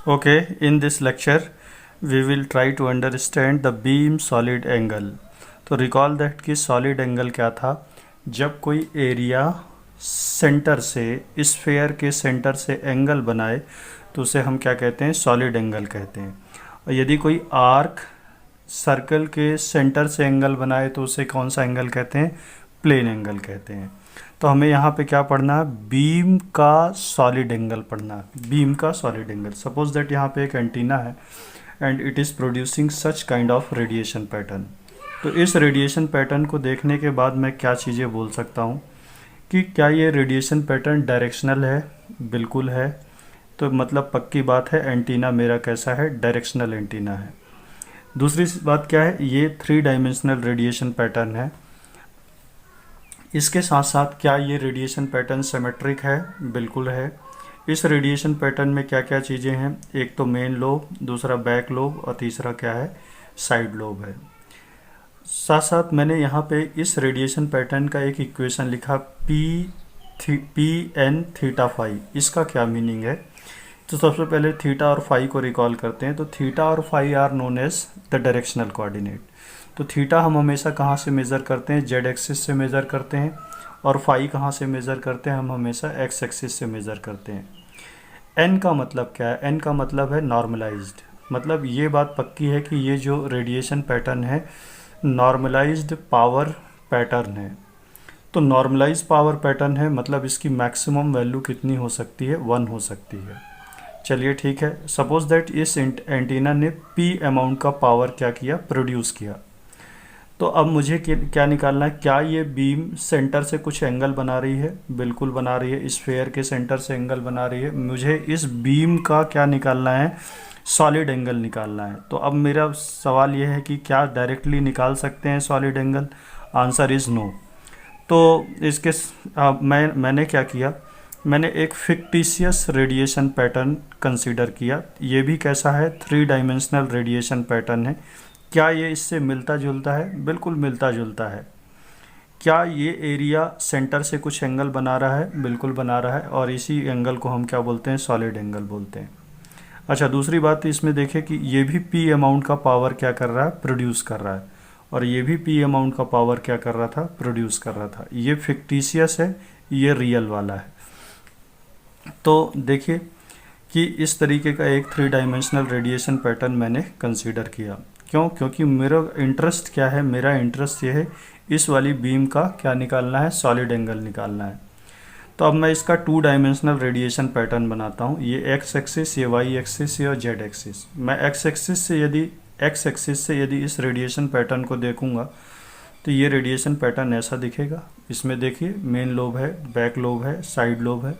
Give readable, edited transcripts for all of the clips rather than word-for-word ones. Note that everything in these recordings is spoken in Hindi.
Okay, in this lecture we will try to understand the beam solid angle. तो recall that कि solid angle क्या था। जब कोई एरिया सेंटर से स्फेयर के सेंटर से एंगल बनाए तो उसे हम क्या कहते हैं, सॉलिड एंगल कहते हैं। और यदि कोई आर्क सर्कल के सेंटर से एंगल बनाए तो उसे कौन सा एंगल कहते हैं, प्लेन एंगल कहते हैं। तो हमें यहाँ पे क्या पढ़ना है, बीम का सॉलिड एंगल पढ़ना है, बीम का सॉलिड एंगल। सपोज दैट यहाँ पे एक एंटीना है and it is producing such kind of radiation pattern. तो इस रेडिएशन पैटर्न को देखने के बाद मैं क्या चीज़ें बोल सकता हूँ कि क्या ये रेडिएशन पैटर्न डायरेक्शनल है, बिल्कुल है। तो मतलब पक्की बात है एंटीना मेरा कैसा है, डायरेक्शनल एंटीना है। दूसरी बात क्या है, ये 3 डायमेंशनल रेडिएशन पैटर्न है। इसके साथ साथ क्या ये रेडिएशन पैटर्न सिमेट्रिक है, बिल्कुल है। इस रेडिएशन पैटर्न में क्या क्या चीज़ें हैं, एक तो मेन लोब, दूसरा बैक लोब और तीसरा क्या है, साइड लोब है। साथ साथ मैंने यहाँ पे इस रेडिएशन पैटर्न का एक इक्वेशन लिखा पी एन थीटा फाई। इसका क्या मीनिंग है, तो सबसे पहले थीटा और फाई को रिकॉल करते हैं। तो थीटा और phi are known as the directional coordinate. तो थीटा हम हमेशा कहाँ से मेज़र करते हैं, जेड एक्सिस से मेज़र करते हैं, और फाई कहाँ से मेज़र करते हैं, हम हमेशा एक्स एक्सिस से मेज़र करते हैं। एन का मतलब क्या है, एन का मतलब है नॉर्मलाइज्ड। मतलब ये बात पक्की है कि ये जो रेडिएशन पैटर्न है नॉर्मलाइज्ड पावर पैटर्न है। तो नॉर्मलाइज पावर पैटर्न है, मतलब इसकी मैक्सिमम वैल्यू कितनी हो सकती है, 1 हो सकती है। चलिए ठीक है, सपोज दैट इस एंटीना ने पी अमाउंट का पावर क्या किया, प्रोड्यूस किया। तो अब मुझे क्या निकालना है, क्या ये बीम सेंटर से कुछ एंगल बना रही है, बिल्कुल बना रही है। स्फेयर के सेंटर से एंगल बना रही है। मुझे इस बीम का क्या निकालना है, सॉलिड एंगल निकालना है। तो अब मेरा सवाल यह है कि क्या डायरेक्टली निकाल सकते हैं solid angle, answer is no. तो इसके मैंने क्या किया, मैंने एक फिक्टिशियस रेडिएशन पैटर्न कंसीडर किया। ये भी कैसा है, 3 डायमेंशनल रेडिएशन पैटर्न है। क्या ये इससे मिलता जुलता है, बिल्कुल मिलता जुलता है। क्या ये एरिया सेंटर से कुछ एंगल बना रहा है, बिल्कुल बना रहा है, और इसी एंगल को हम क्या बोलते हैं, सॉलिड एंगल बोलते हैं। अच्छा, दूसरी बात इसमें देखें कि ये भी पी अमाउंट का पावर क्या कर रहा है, प्रोड्यूस कर रहा है, और ये भी पी अमाउंट का पावर क्या कर रहा था, प्रोड्यूस कर रहा था। ये फिक्टिशियस है, ये रियल वाला है। तो देखिए कि इस तरीके का एक 3 डायमेंशनल रेडिएशन पैटर्न मैंने कंसीडर किया। क्यों, क्योंकि मेरा इंटरेस्ट क्या है, मेरा इंटरेस्ट ये है इस वाली बीम का क्या निकालना है, सॉलिड एंगल निकालना है। तो अब मैं इसका 2 डायमेंशनल रेडिएशन पैटर्न बनाता हूँ। ये एक्स एक्सिस, ये वाई एक्सिस, ये और जेड एक्सिस। मैं एक्स एक्सिस से यदि इस रेडिएशन पैटर्न को देखूंगा तो ये रेडिएशन पैटर्न ऐसा दिखेगा। इसमें देखिए मेन लोब है, बैक लोब है, साइड लोब है।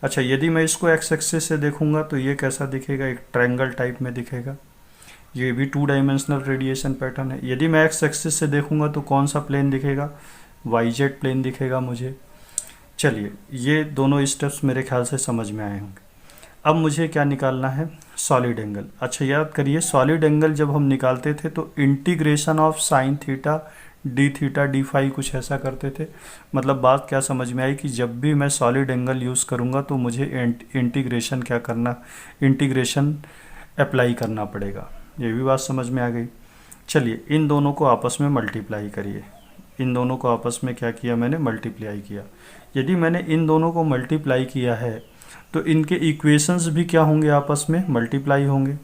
अच्छा, यदि मैं इसको एक्स एक्सिस से देखूंगा तो ये कैसा दिखेगा, एक ट्रायंगल टाइप में दिखेगा। ये भी 2 डायमेंशनल रेडिएशन पैटर्न है। यदि मैं एक्स एक्सिस से देखूंगा तो कौन सा प्लेन दिखेगा, वाई जेड प्लेन दिखेगा मुझे। चलिए, ये दोनों स्टेप्स मेरे ख्याल से समझ में आए होंगे। अब मुझे क्या निकालना है, सॉलिड एंगल। अच्छा, याद करिए सॉलिड एंगल जब हम निकालते थे तो integration of sine theta d phi कुछ ऐसा करते थे। मतलब बात क्या समझ में आई कि जब भी मैं सॉलिड एंगल यूज़ करूँगा तो मुझे इंटीग्रेशन क्या करना, इंटीग्रेशन अप्लाई करना पड़ेगा। ये भी बात समझ में आ गई। चलिए, इन दोनों को आपस में मल्टीप्लाई करिए। इन दोनों को आपस में क्या किया, मैंने मल्टीप्लाई किया। यदि मैंने इन दोनों को मल्टीप्लाई किया है तो इनके इक्वेशंस भी क्या होंगे, आपस में मल्टीप्लाई होंगे।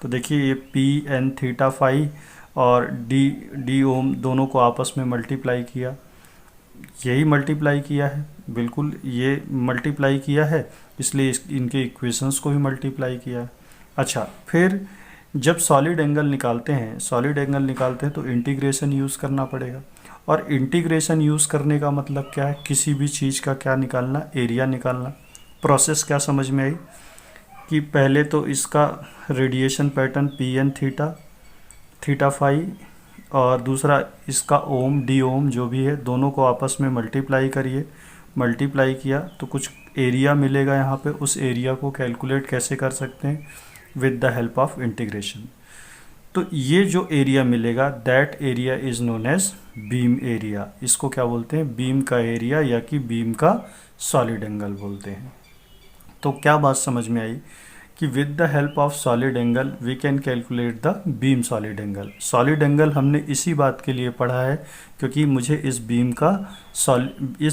तो देखिए ये पी एन थीटा फाई और डी ओम दोनों को आपस में मल्टीप्लाई किया, यही मल्टीप्लाई किया है, बिल्कुल ये मल्टीप्लाई किया है, इसलिए इनके इक्वेशंस को भी मल्टीप्लाई किया है। अच्छा, फिर जब सॉलिड एंगल निकालते हैं तो इंटीग्रेशन यूज़ करना पड़ेगा। और इंटीग्रेशन यूज़ करने का मतलब क्या है, किसी भी चीज़ का क्या निकालना, एरिया निकालना। प्रोसेस क्या समझ में आई कि पहले तो इसका radiation pattern P N theta phi, और दूसरा इसका ओम डी ओम जो भी है, दोनों को आपस में मल्टीप्लाई करिए। मल्टीप्लाई किया तो कुछ एरिया मिलेगा यहाँ पे। उस एरिया को कैलकुलेट कैसे कर सकते हैं, with the help of integration. तो ये जो एरिया मिलेगा, that area is known as beam area. इसको क्या बोलते हैं, बीम का एरिया या कि बीम का सॉलिड एंगल बोलते हैं। तो क्या बात समझ में आई कि with the help of solid angle we can calculate the beam solid angle. Solid angle हमने इसी बात के लिए पढ़ा है क्योंकि मुझे इस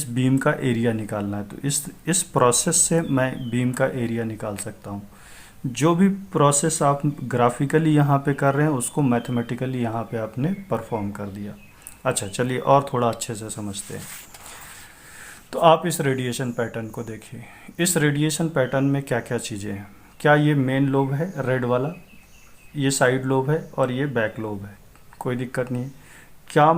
बीम का एरिया निकालना है। तो इस प्रोसेस से मैं बीम का एरिया निकाल सकता हूँ। जो भी प्रोसेस आप ग्राफिकली यहाँ पे कर रहे हैं उसको मैथमेटिकली यहाँ पे आपने परफॉर्म कर दिया। अच्छा चलिए और थोड़ा अच्छे से समझते हैं। तो आप इस रेडिएशन पैटर्न को देखिए। इस रेडिएशन पैटर्न में क्या क्या चीज़ें हैं। क्या ये मेन लोब है रेड वाला, ये साइड लोब है और ये बैक लोब है, कोई दिक्कत नहीं है। क्या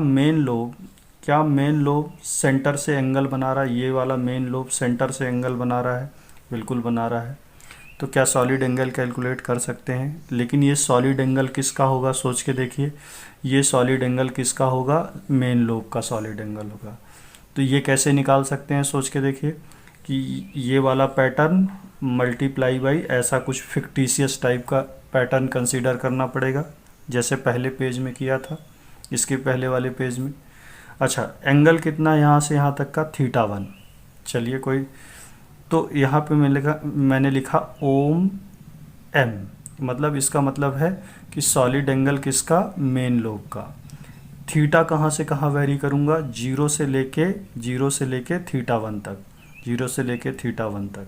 मेन लोब सेंटर से एंगल बना रहा है, ये वाला मेन लोब सेंटर से एंगल बना रहा है, बिल्कुल बना रहा है। तो क्या सॉलिड एंगल कैलकुलेट कर सकते हैं। लेकिन ये सॉलिड एंगल किसका होगा, सोच के देखिए। ये सॉलिड एंगल किसका होगा, मेन लोब का सॉलिड एंगल होगा। तो ये कैसे निकाल सकते हैं, सोच के देखिए कि ये वाला पैटर्न मल्टीप्लाई बाई ऐसा कुछ फिक्टिशियस टाइप का पैटर्न कंसीडर करना पड़ेगा, जैसे पहले पेज में किया था, इसके पहले वाले पेज में। अच्छा एंगल कितना यहाँ से यहाँ तक का, θ1। चलिए कोई, तो यहाँ पे मैंने लिखा ओम एम, मतलब इसका मतलब है कि सॉलिड एंगल किसका, मेन लोब का। थीटा कहाँ से कहाँ वेरी करूँगा, जीरो से लेके θ1 तक, जीरो से लेके θ1 तक।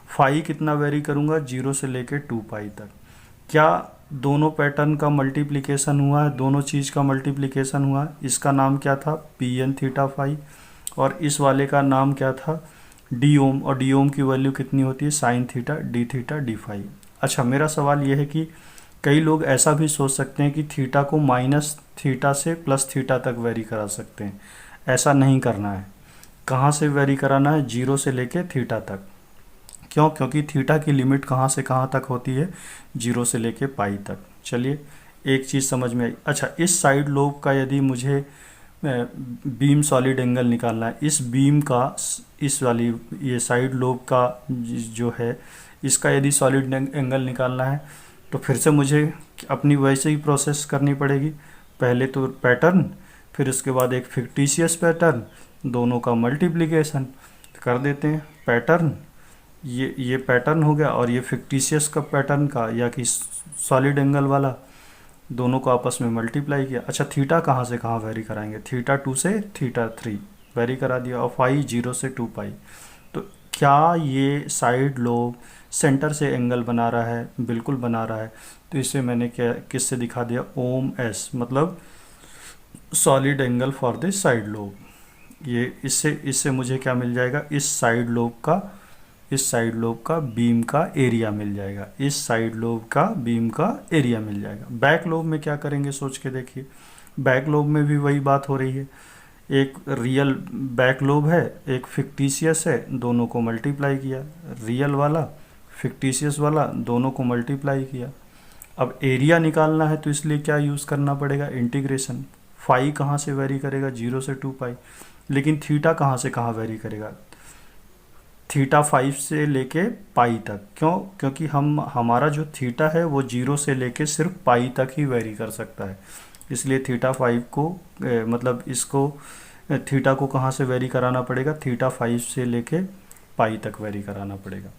फाई कितना वेरी करूँगा, जीरो से लेके 2 पाई तक। क्या दोनों पैटर्न का मल्टीप्लिकेशन हुआ है, दोनों चीज़ का मल्टीप्लिकेशन हुआ है। इसका नाम क्या था, pn थीटा फाई, और इस वाले का नाम क्या था, डी ओम, और डी ओम की वैल्यू कितनी होती है, साइन थीटा डी फाई। अच्छा मेरा सवाल यह है कि कई लोग ऐसा भी सोच सकते हैं कि थीटा को माइनस थीटा से प्लस थीटा तक वेरी करा सकते हैं। ऐसा नहीं करना है। कहाँ से वेरी कराना है, जीरो से लेके थीटा तक। क्यों, क्योंकि थीटा की लिमिट कहाँ से कहाँ तक होती है, जीरो से लेके पाई तक। चलिए एक चीज़ समझ में आई। अच्छा इस साइड लोब का यदि मुझे बीम सॉलिड एंगल निकालना है, इस बीम का, इस वाली ये साइड लोब का जो है, इसका यदि सॉलिड एंगल निकालना है तो फिर से मुझे अपनी वैसे ही प्रोसेस करनी पड़ेगी। पहले तो पैटर्न, फिर उसके बाद एक फिक्टिशियस पैटर्न, दोनों का मल्टीप्लिकेशन कर देते हैं। पैटर्न, ये पैटर्न हो गया, और ये फिक्टिशियस का पैटर्न का या कि सॉलिड एंगल वाला, दोनों को आपस में मल्टीप्लाई किया। अच्छा थीटा कहाँ से कहाँ वेरी कराएंगे, θ2 से θ3 वेरी करा दिया, और फाई 0 से 2 पाई। तो क्या ये साइड लोब सेंटर से एंगल बना रहा है, बिल्कुल बना रहा है। तो इसे मैंने क्या किससे दिखा दिया, ओम एस, मतलब solid angle for the side lobe. ये इससे मुझे क्या मिल जाएगा, इस साइड लोब का बीम का एरिया मिल जाएगा, इस साइड लोब का बीम का एरिया मिल जाएगा। बैक लोब में क्या करेंगे, सोच के देखिए। बैक लोब में भी वही बात हो रही है। एक रियल बैक लोब है, एक फिक्टिशियस है, दोनों को मल्टीप्लाई किया। रियल वाला फिक्टिशियस वाला, दोनों को मल्टीप्लाई किया। अब एरिया निकालना है तो इसलिए क्या यूज़ करना पड़ेगा, इंटीग्रेशन। फाई कहाँ से वेरी करेगा, 0 से 2 पाई। लेकिन थीटा कहाँ से कहाँ वेरी करेगा, θ5 से लेके पाई तक। क्यों, क्योंकि हमारा जो थीटा है वो 0 से लेके सिर्फ पाई तक ही वेरी कर सकता है। इसलिए θ5 को मतलब इसको थीटा को कहाँ से वेरी कराना पड़ेगा, θ5 से लेके पाई तक वेरी कराना पड़ेगा।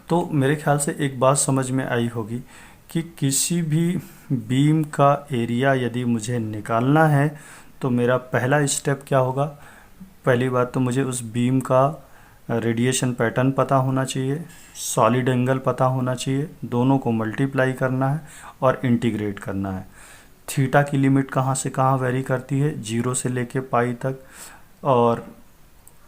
तो मेरे ख्याल से एक बात समझ में आई होगी कि किसी भी बीम का एरिया यदि मुझे निकालना है तो मेरा पहला स्टेप क्या होगा। पहली बात तो मुझे उस बीम का रेडिएशन पैटर्न पता होना चाहिए, सॉलिड एंगल पता होना चाहिए, दोनों को मल्टीप्लाई करना है और इंटीग्रेट करना है। थीटा की लिमिट कहाँ से कहाँ वेरी करती है, 0 से लेके पाई तक। और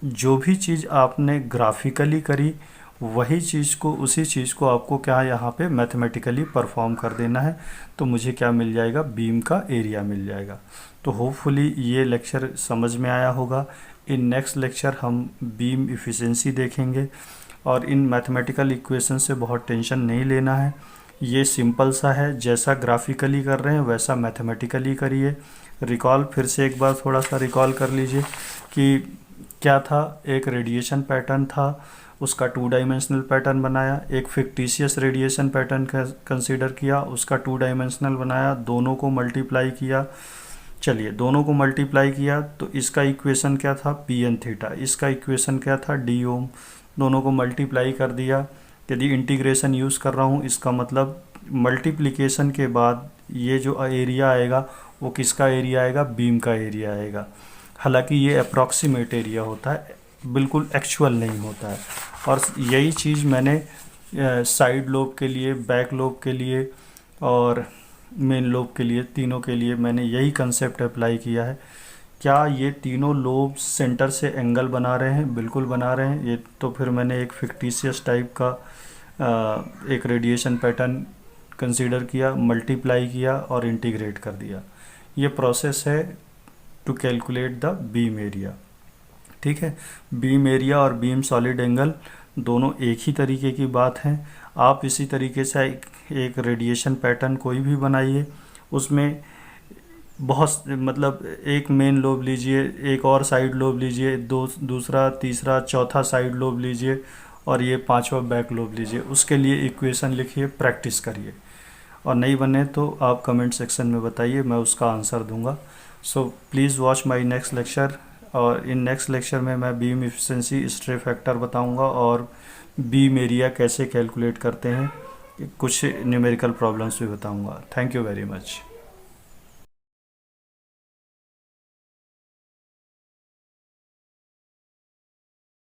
जो भी चीज़ आपने ग्राफिकली करी वही चीज़ को, उसी चीज़ को आपको क्या यहाँ पे मैथमेटिकली परफॉर्म कर देना है। तो मुझे क्या मिल जाएगा, बीम का एरिया मिल जाएगा। तो होपफुली ये लेक्चर समझ में आया होगा। इन नेक्स्ट लेक्चर हम बीम इफ़िशेंसी देखेंगे, और इन मैथमेटिकल इक्वेशन से बहुत टेंशन नहीं लेना है। ये सिंपल सा है, जैसा ग्राफिकली कर रहे हैं वैसा मैथमेटिकली करिए। रिकॉल फिर से एक बार थोड़ा सा रिकॉल कर लीजिए कि क्या था, एक रेडिएशन पैटर्न था, उसका 2 डायमेंशनल पैटर्न बनाया। एक फिक्टिशियस रेडिएशन पैटर्न कंसीडर किया, उसका 2 डायमेंशनल बनाया, दोनों को मल्टीप्लाई किया। चलिए दोनों को मल्टीप्लाई किया तो इसका इक्वेशन क्या था, pn थीटा, इसका इक्वेशन क्या था, डी ओम। दोनों को मल्टीप्लाई कर दिया यदि इंटीग्रेशन यूज़ कर रहा हूँ इसका मतलब मल्टीप्लिकेशन के बाद ये जो एरिया आएगा वो किसका एरिया आएगा, बीम का एरिया आएगा। हालांकि ये अप्रॉक्सीमेट एरिया होता है, बिल्कुल एक्चुअल नहीं होता है। और यही चीज़ मैंने साइड लोब के लिए, बैक लोब के लिए और मेन लोब के लिए, तीनों के लिए मैंने यही कंसेप्ट अप्लाई किया है। क्या ये तीनों लोब सेंटर से एंगल बना रहे हैं? बिल्कुल बना रहे हैं। ये तो फिर मैंने एक फिक्टिशियस टाइप का एक रेडिएशन पैटर्न कंसीडर किया, मल्टीप्लाई किया और इंटीग्रेट कर दिया। ये प्रोसेस है to calculate the beam area. ठीक है, बीम एरिया और बीम सॉलिड एंगल दोनों एक ही तरीके की बात है। आप इसी तरीके से एक रेडिएशन पैटर्न कोई भी बनाइए, उसमें बहुत मतलब एक मेन लोब लीजिए, एक और साइड लोब लीजिए, दूसरा तीसरा चौथा साइड लोब लीजिए और ये पांचवा बैक लोब लीजिए। उसके लिए इक्वेशन लिखिए, प्रैक्टिस करिए। और नहीं बने तो आप कमेंट सेक्शन में बताइए, मैं उसका आंसर दूंगा। So please watch my next lecture. और इन नेक्स्ट लेक्चर में मैं बीम एफिशिएंसी, स्ट्रे फैक्टर बताऊंगा और बीम एरिया कैसे कैलकुलेट करते हैं, कुछ न्यूमेरिकल प्रॉब्लम्स भी बताऊंगा। Thank you very much.